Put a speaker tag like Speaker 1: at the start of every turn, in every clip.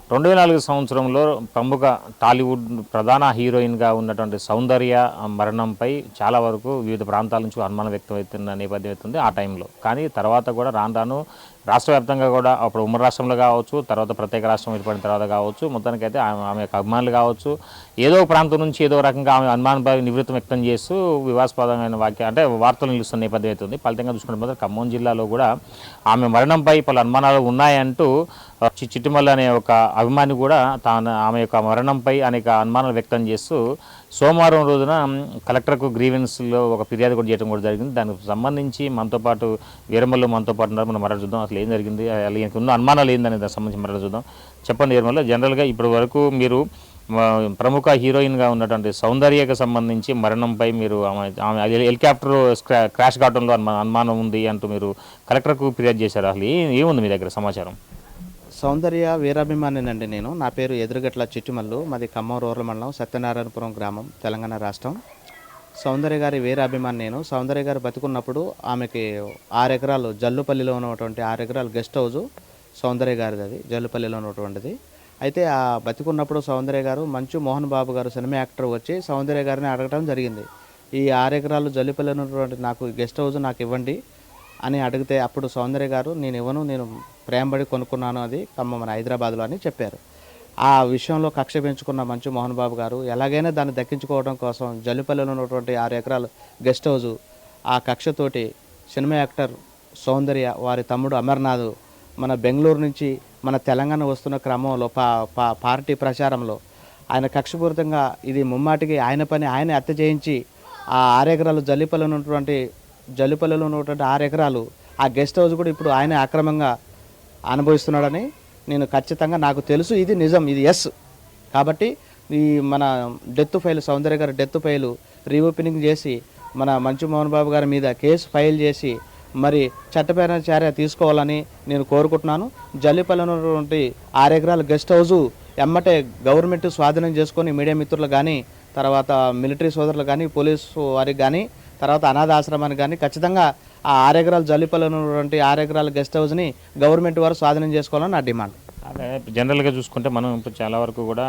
Speaker 1: 2004 సంవత్సరంలో ప్రముఖ టాలీవుడ్ ప్రధాన హీరోయిన్గా ఉన్నటువంటి సౌందర్య మరణంపై చాలా వరకు వివిధ ప్రాంతాల నుంచి అనుమానం వ్యక్తమవుతున్న నేపథ్యం అవుతుంది ఆ టైంలో. కానీ తర్వాత కూడా రాను రాను రాష్ట్ర వ్యాప్తంగా కూడా అప్పుడు ఉమ్మడి రాష్ట్రంలో కావచ్చు, తర్వాత ప్రత్యేక రాష్ట్రం ఏర్పడిన తర్వాత కావచ్చు, మొత్తానికైతే ఆమె యొక్క అభిమానులు కావచ్చు, ఏదో ఒక ప్రాంతం నుంచి ఏదో రకంగా ఆమె అనుమానంపై నివృత్తం వ్యక్తం చేస్తూ వివాదాస్పదమైన అంటే వార్తలు నిలుస్తున్న నేపథ్యం అవుతుంది. ఫలితంగా చూసుకుంటే మాత్రం ఖమ్మం జిల్లాలో కూడా ఆమె మరణంపై పలు అనుమానాలు ఉన్నాయంటూ చిట్టిమల్లి అనే ఒక అభిమాని కూడా ఆమె యొక్క మరణంపై అనేక అనుమానాలు వ్యక్తం చేస్తూ సోమవారం రోజున కలెక్టర్కు గ్రీవెన్స్లో ఒక ఫిర్యాదు కూడా చేయడం కూడా జరిగింది. దానికి సంబంధించి మనతో పాటు వీరమల్లు మనతో పాటు ఉన్నారు. మనం మరణ చూద్దాం అసలు ఏం జరిగింది, అలాగే ఉన్న అనుమానాలు ఏందనే దానికి సంబంధించి మరణ చూద్దాం. చెప్పండి వీరమల్లు, జనరల్గా ఇప్పటి వరకు మీరు ప్రముఖ హీరోయిన్గా ఉన్నటువంటి సౌందర్యకు సంబంధించి మరణంపై మీరు ఆమె హెలికాప్టర్ క్రాష్ కావడంలో అనుమానం ఉంది అంటూ మీరు కలెక్టర్కు ఫిర్యాదు చేశారు. అసలు ఏముంది మీ దగ్గర సమాచారం?
Speaker 2: సౌందర్య వీరాభిమానినండి. నా పేరు ఎదురుగట్ల చిట్టిమల్లు, మాది ఖమ్మం రూరల్ మండలం సత్యనారాయణపురం గ్రామం, తెలంగాణ రాష్ట్రం. సౌందర్య గారి వీరాభిమాని నేను. సౌందర్య గారు బతికున్నప్పుడు ఆమెకి 6 ఎకరాలు జల్లుపల్లిలో ఉన్నటువంటి 6 ఎకరాలు గెస్ట్ హౌజు సౌందర్య గారిది, అది జల్లుపల్లిలో ఉన్నటువంటిది. అయితే ఆ బతికున్నప్పుడు సౌందర్య గారు మంచు మోహన్ బాబు గారు సినిమా యాక్టర్ వచ్చి సౌందర్య గారిని అడగటం జరిగింది. ఈ 6 ఎకరాలు జల్లుపల్లిలో ఉన్నటువంటి నాకు గెస్ట్ హౌజ్ నాకు ఇవ్వండి అని అడిగితే అప్పుడు సౌందర్య గారు నేను ఇవ్వను, నేను ప్రేమబడి కొనుక్కున్నాను, అది ఖమ్మం మన హైదరాబాద్లో అని చెప్పారు. ఆ విషయంలో కక్ష పెంచుకున్న మంచు మోహన్ బాబు గారు ఎలాగైనా దాన్ని దక్కించుకోవడం కోసం జల్లిపల్లిలో ఉన్నటువంటి 6 ఎకరాలు గెస్ట్ హౌజు ఆ కక్షతోటి సినిమా యాక్టర్ సౌందర్య వారి తమ్ముడు అమర్నాథ్ మన బెంగళూరు నుంచి మన తెలంగాణ వస్తున్న క్రమంలో పార్టీ ప్రచారంలో ఆయన కక్షపూరితంగా ఇది ముమ్మాటికి ఆయన పని ఆయన హత్య చేయించి ఆ 6 ఎకరాలు జల్లిపల్లిలో ఉన్నటువంటి 6 ఎకరాలు ఆ గెస్ట్ హౌస్ కూడా ఇప్పుడు ఆయన అక్రమంగా అనుభవిస్తున్నాడని నేను ఖచ్చితంగా నాకు తెలుసు, ఇది నిజం, ఇది ఎస్. కాబట్టి ఈ మన డెత్ ఫైల్ సౌందర్య గారి డెత్ ఫైలు రీఓపెనింగ్ చేసి మన మంచు మోహన్ బాబు గారి మీద కేసు ఫైల్ చేసి మరి చట్టపరమైన చర్య తీసుకోవాలని నేను కోరుకుంటున్నాను. జల్లిపల్లిలో ఉన్నటువంటి 6 ఎకరాల గెస్ట్ హౌజు ఎమ్మటే గవర్నమెంట్ స్వాధీనం చేసుకొని మీడియా మిత్రులు కానీ, తర్వాత మిలిటరీ సోదరులు కానీ, పోలీసు వారికి కానీ, తర్వాత అనాథ ఆశ్రమానికి కానీ ఖచ్చితంగా ఆ 6 ఎకరాలు జల్లిపల్లిలో ఉన్నటువంటి 6 ఎకరాల గెస్ట్ హౌస్ని గవర్నమెంట్ వారు స్వాధీనం చేసుకోవాలని నా డిమాండ్.
Speaker 1: అదే జనరల్గా చూసుకుంటే మనం ఇప్పుడు చాలా వరకు కూడా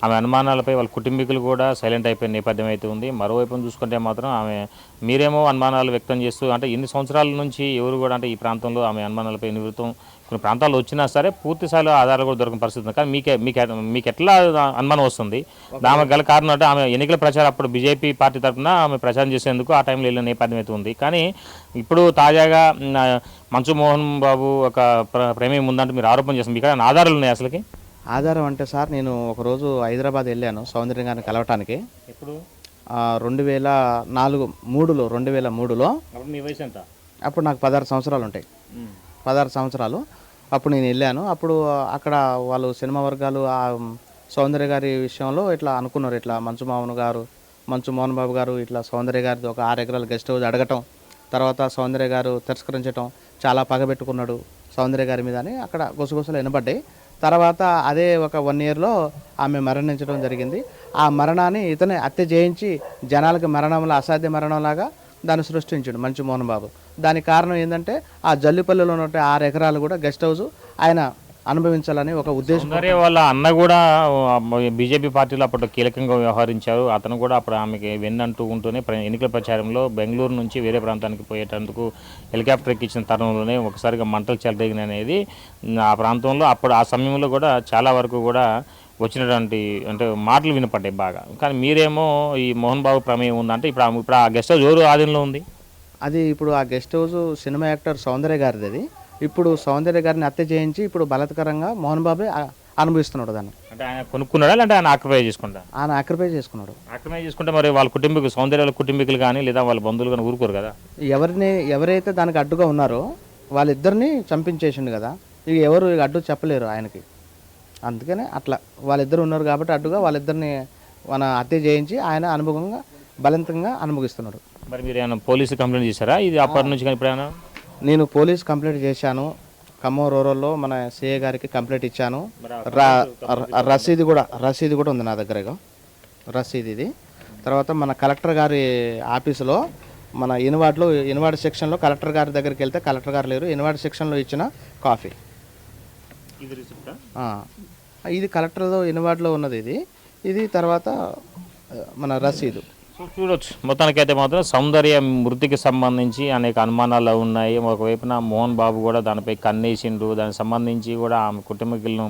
Speaker 1: ఆమె అనుమానాలపై వాళ్ళ కుటుంబీకులు కూడా సైలెంట్ అయిపోయిన నేపథ్యం అయితే ఉంది. మరోవైపు చూసుకుంటే మాత్రం మీరేమో అనుమానాలు వ్యక్తం చేస్తూ అంటే ఇన్ని సంవత్సరాల నుంచి ఎవరు కూడా అంటే ఈ ప్రాంతంలో ఆమె అనుమానాలపై నివృత్తం కొన్ని ప్రాంతాల్లో వచ్చినా సరే పూర్తి స్థాయిలో ఆధారాలు కూడా దొరకని పరిస్థితి ఉంది. కానీ మీకు ఎట్లా అనుమానం వస్తుంది? దానికి గల కారణం అంటే ఆమె ఎన్నికల ప్రచారం అప్పుడు బీజేపీ పార్టీ తరఫున ఆమె ప్రచారం చేసేందుకు ఆ టైంలో వెళ్ళిన నేపథ్యం అయితే ఉంది. కానీ ఇప్పుడు తాజాగా మంచు మోహన్ బాబు ఒక ప్రేమ ఉందంటే మీరు ఆరోపణ చేస్తుంది. మీకు ఆధారాలు ఉన్నాయి అసలుకి?
Speaker 2: ఆధారం అంటే సార్, నేను ఒకరోజు హైదరాబాద్ వెళ్ళాను సౌందర్య గారిని కలవటానికి.
Speaker 1: ఎప్పుడు?
Speaker 2: 2003లో.
Speaker 1: మీ వయసు ఎంత?
Speaker 2: అప్పుడు నాకు 16 సంవత్సరాలు ఉంటాయి. 16 సంవత్సరాలు అప్పుడు నేను వెళ్ళాను. అప్పుడు అక్కడ వాళ్ళు సినిమా వర్గాలు ఆ సౌందర్య గారి విషయంలో ఇట్లా అనుకున్నారు, ఇట్లా మంచు మోహన్ బాబు గారు ఇట్లా సౌందర్య గారిది ఒక 6 ఎకరాల గెస్ట్ హౌస్ అడగటం, తర్వాత సౌందర్య గారు తిరస్కరించడం, చాలా పగబెట్టుకున్నాడు సౌందర్య గారి మీద అని అక్కడ గుసగుసలు వినబడ్డాయి. తర్వాత అదే ఒక 1 ఇయర్లో ఆమె మరణించడం జరిగింది. ఆ మరణాన్ని ఇతనే హత్య చేయించి జనాలకి మరణంలో అసాధ్య మరణంలాగా దాన్ని సృష్టించాడు మంచు మోహన్ బాబు. దానికి కారణం ఏంటంటే ఆ జల్లిపల్లిలో ఉన్న 6 ఎకరాలు కూడా గెస్ట్ హౌస్ ఆయన అనుభవించాలని ఒక ఉద్దేశం.
Speaker 1: వాళ్ళ అన్న కూడా బీజేపీ పార్టీలో అప్పుడు కీలకంగా వ్యవహరించారు. అతను కూడా అప్పుడు ఆమెకి వెన్నంటూ ఉంటూనే ఎన్నికల ప్రచారంలో బెంగళూరు నుంచి వేరే ప్రాంతానికి పోయేటందుకు హెలికాప్టర్ ఎక్కించిన తరుణంలోనే ఒకసారిగా మంటలు చెలరేగినాయి అనేది ఆ ప్రాంతంలో అప్పుడు ఆ సమయంలో కూడా చాలా వరకు కూడా వచ్చినటువంటి అంటే మాటలు వినపడ్డాయి బాగా. కానీ మీరేమో ఈ మోహన్ బాబు ప్రమేయం ఉందంటే ఇప్పుడు ఆ గెస్ట్ హౌస్ ఎవరు ఆధీనంలో ఉంది?
Speaker 2: అది ఇప్పుడు ఆ గెస్ట్ హౌస్ సినిమా యాక్టర్ సౌందర్య గారిది. అది ఇప్పుడు సౌందర్య గారిని హత్య చేయించి ఇప్పుడు బలత్కరంగా మోహన్ బాబే అనుభవిస్తున్నాడు దాన్ని.
Speaker 1: అంటే ఆయన కొనుక్కున్నాడా లేదంటే ఆయన ఆక్యుపై చేసుకుంటా?
Speaker 2: ఆయన ఆక్యుపై చేసుకున్నాడు.
Speaker 1: ఆక్యుపై చేసుకుంటే మరి వాళ్ళ కుటుంబీకులు సౌందర్య వాళ్ళ కుటుంబీకులు కానీ లేదా వాళ్ళ బంధువులు కానీ ఊరుకోరు కదా?
Speaker 2: ఎవరైతే దానికి అడ్డుగా ఉన్నారో వాళ్ళిద్దరిని చంపించేసిండు కదా, ఇక ఎవరు అడ్డు చెప్పలేరు ఆయనకి. అందుకనే అట్లా వాళ్ళిద్దరు ఉన్నారు కాబట్టి అడ్డుగా వాళ్ళిద్దరిని మన హత్య చేయించి ఆయన అనుభవంగా బలవంతంగా అనుభవిస్తున్నాడు.
Speaker 1: మరి మీరు ఏమైనా పోలీసు కంప్లైంట్ చేశారా ఇది అప్పటి నుంచి? కానీ ఇప్పుడు
Speaker 2: నేను పోలీస్ కంప్లైంట్ చేశాను. ఖమ్మం రూరల్లో మన సిఐ గారికి కంప్లైంట్ ఇచ్చాను. రసీదు కూడా ఉంది నా దగ్గర, రసీదు ఇది. తర్వాత మన కలెక్టర్ గారి ఆఫీసులో మన ఇన్వార్డ్ సెక్షన్లో కలెక్టర్ గారి దగ్గరికి వెళ్తే కలెక్టర్ గారు లేరు. ఇన్వార్డ్ సెక్షన్లో ఇచ్చిన కాపీ ఇది కలెక్టర్లో ఇన్వార్డ్లో ఉన్నది. ఇది తర్వాత మన రసీదు.
Speaker 1: సో చూడొచ్చు, మొత్తానికైతే మాత్రం సౌందర్య మృతికి సంబంధించి అనేక అనుమానాలు ఉన్నాయి. ఒకవైపున మోహన్ బాబు కూడా దానిపై కన్నేసిండు. దానికి సంబంధించి కూడా ఆమె కుటుంబీకులను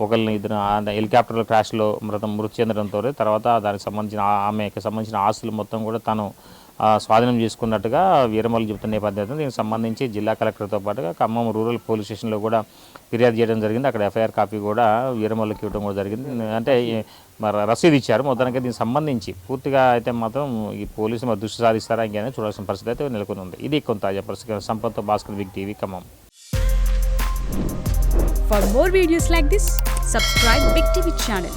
Speaker 1: ఒకరిని ఇద్దరు హెలికాప్టర్ క్రాష్లో మృతి చెందడంతో తర్వాత దానికి సంబంధించిన ఆమెకి సంబంధించిన ఆస్తులు మొత్తం కూడా తను స్వాధీనం చేసుకున్నట్టుగా వీరమల్లు చెబుతున్న నేపథ్యంలో దీనికి సంబంధించి జిల్లా కలెక్టర్తో పాటుగా ఖమ్మం రూరల్ పోలీస్ స్టేషన్లో కూడా ఫిర్యాదు చేయడం జరిగింది. అక్కడ ఎఫ్ఐఆర్ కాపీ కూడా వీరమల్లుకి ఇవ్వడం కూడా జరిగింది. అంటే మరి రసీదు ఇచ్చారు. మొత్తానికి దీనికి సంబంధించి పూర్తిగా అయితే మాత్రం ఈ పోలీసులు మరి దృష్టి సారిస్తారా ఇంకేమైనా చూడాల్సిన పరిస్థితి అయితే నెలకొని ఉంది. ఇది కొంత తాజా పరిస్థితి. Sampath Bhaskar, big TV, Khammam.
Speaker 3: For more videos like this, subscribe Big TV channel.